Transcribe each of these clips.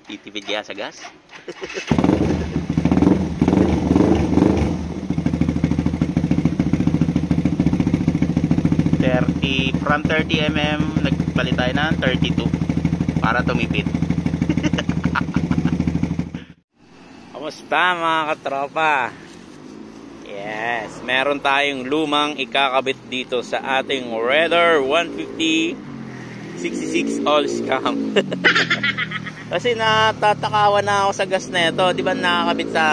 Titipid kaya sa gas? From 30mm, nagpalit tayo ng 32 para tumipid. Kamusta mga katropa? Yes, meron tayong lumang ikakabit dito sa ating Raider 150 66 all scam. Kasi natatakawan na ako sa gas na ito. Di ba nakakabit sa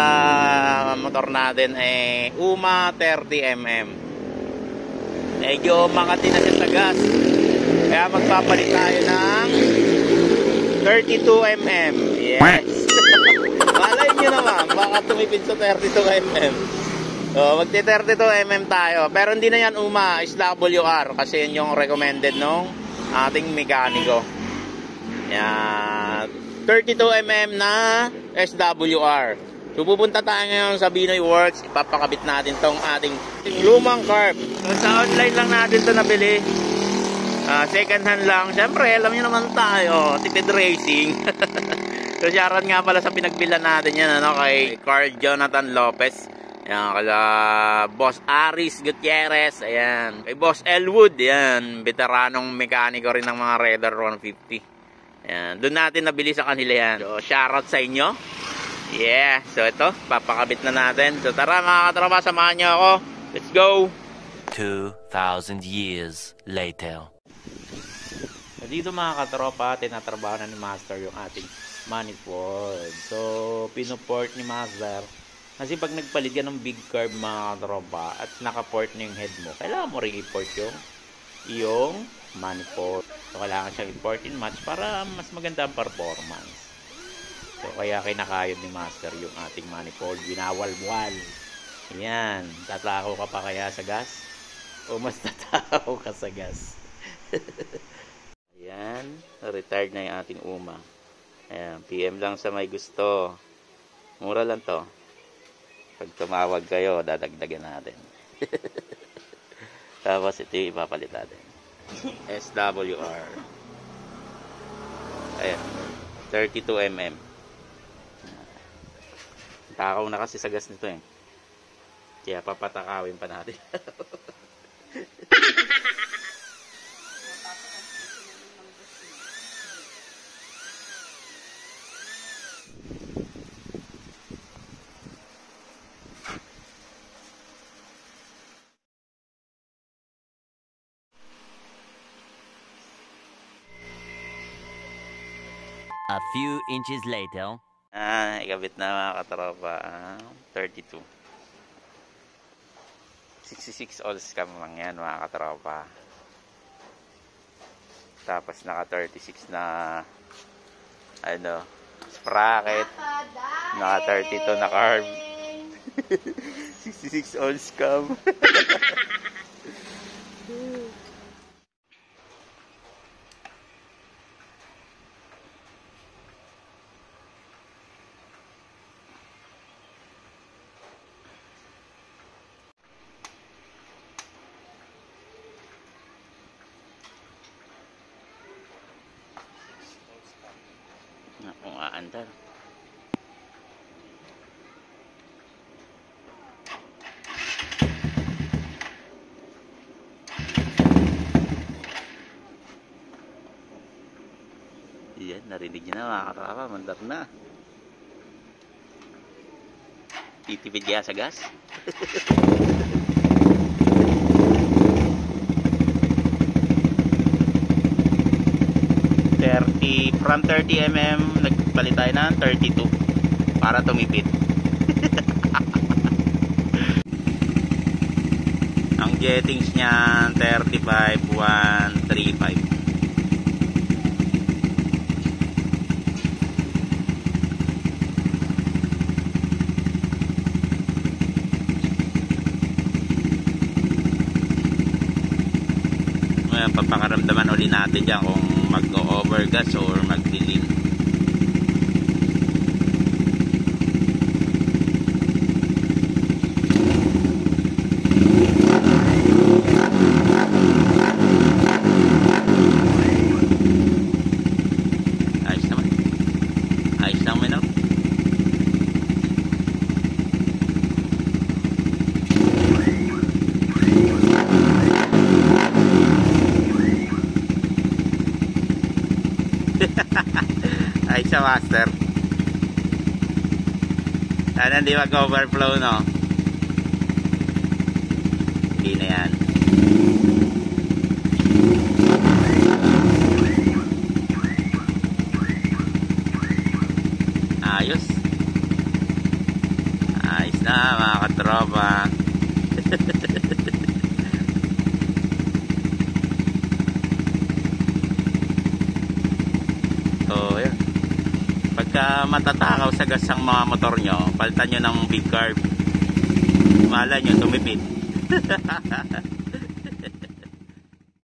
motor natin UMA 30mm. Medyo makati na siya sa gas. Kaya magpapalit tayo ng 32mm. Yes. Malay nyo naman, baka tumipid sa 32mm. So, magti 32mm tayo. Pero hindi na yan UMA, SWR. Kasi yun yung recommended nung ating mekaniko. Yan. 32mm na SWR. So, pupunta tayo ngayon sa Binoy Works. Ipapakabit natin tong ating lumang carb. So, sa online lang natin ito nabili. Second hand lang. Siyempre, alam nyo naman tayo. Tipid racing. So, shoutout nga pala sa pinagbilan natin yan, kay Carl Jonathan Lopez. Ayan, kala Boss Aris Gutierrez. Ayan. Kay Boss Elwood. Ayan. Veteranong mekaniko rin ng mga Raider 150. Ayan. Doon natin nabili sa kanila yan. So, shoutout sa inyo. Yeah, so ito, papakabit na natin. So tara mga katropa, samahan nyo ako. Let's go! 2,000 years later. So dito mga katropa, tinatrabaho na ni Master yung ating manifold. So, pinuport ni Master. Kasi pag nagpalit ka ng big carb mga katropa at nakaport na yung head mo, kailangan mo rin i-port yung manifold. So kailangan siyang i-port in match para mas maganda ang performance. So, kaya kinakayod ni Master yung ating manifold. Winawal-wal. Ayan. Tatakaw ka pa kaya sa gas? O mas tatakaw ka sa gas? Ayan. Retired na yung ating UMA. Ayan. PM lang sa may gusto. Mura lang to. Pag tumawag kayo, dadagdagan natin. Tapos ito yung ipapalit natin. SWR. Ayan. 32mm. Takaw na kasi sa gas nito Kaya papatakawin pa natin. A few inches later. Ikabit na mga katropa. 32. 66 all scam lang yan mga katropa. Tapos naka 36 na sprocket. Naka 32 na carb. 66 all scam. Kung aandar. Yan, narinig nyo na mga katropa, mandar na. Titipid kaya sa gas? From 30mm, nagpalit tayo ng 32 para tumipid. Ang jettings niya 35,135. Papakaramdaman ulit natin dyan kung mag-overgas or mag-dilim. Ayos lang mo, no? Ayos siya, master. Sana hindi mag-overflow, no? Hindi na yan. Ayos. Ayos na, mga katropa. So, yun. Pagka matatakaw sa gas ang mga motor nyo, palitan nyo ng big carb. Mahala nyo, tumipid.